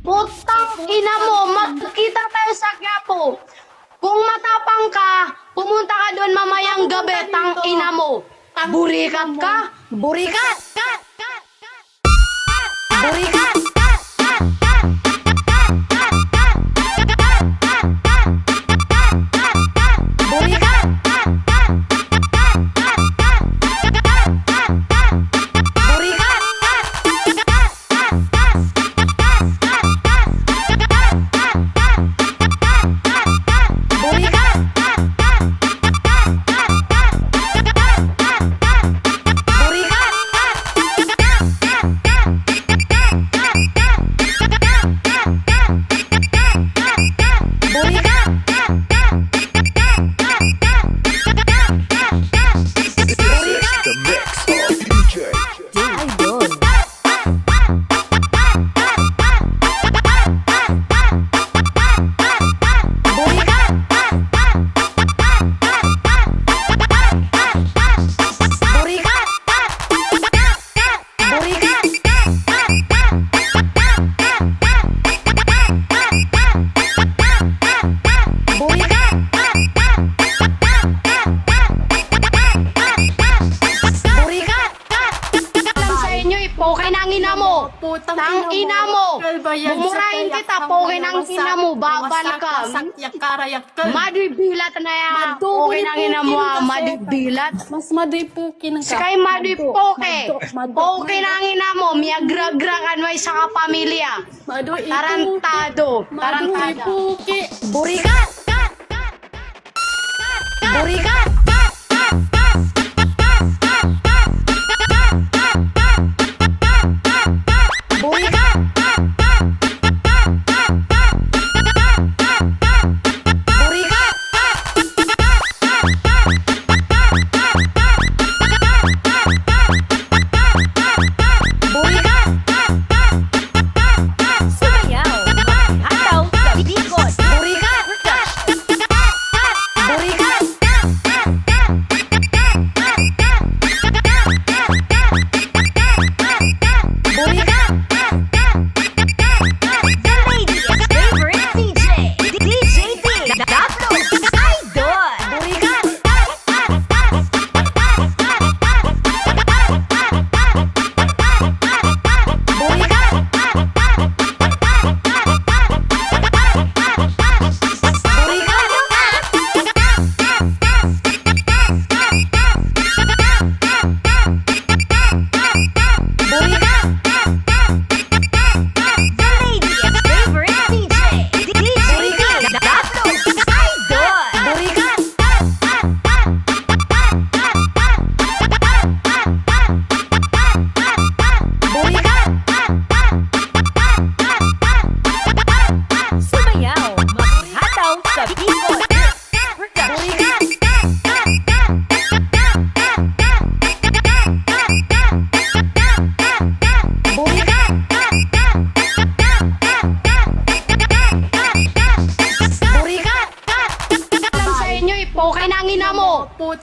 Putang ina mo, magkita tayo sa Quiapo. Kung matapang ka, pumunta ka doon mamayang gabi, tang ina mo. Burikat ka? Burikat! Burikat! Tang ina mo, mumurahin kita, poke ng ina mo, babal ka. Madibilat na yan, poke ng ina mo, madibilat. Mas maday puki ng Sikay madipoke, poke ng ina mo, miyagragrakan mo sa kapamilya. Tarantado, tarantado. Puki. Burikat! Burikat!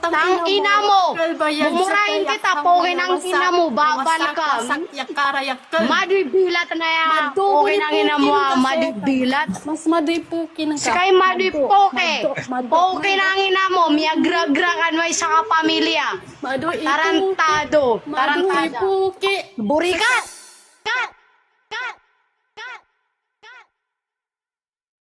Tang ina mo, mumurahin kita, poke ng ina mo, babal ka. Madibilat na yan, poke ng ina mo, madibilat. Mas maday puki ng Sikay madipoke, poke ng ina mo, miyagragrakan mo sa kapamilya. Tarantado, tarantado. Puki. Burikat!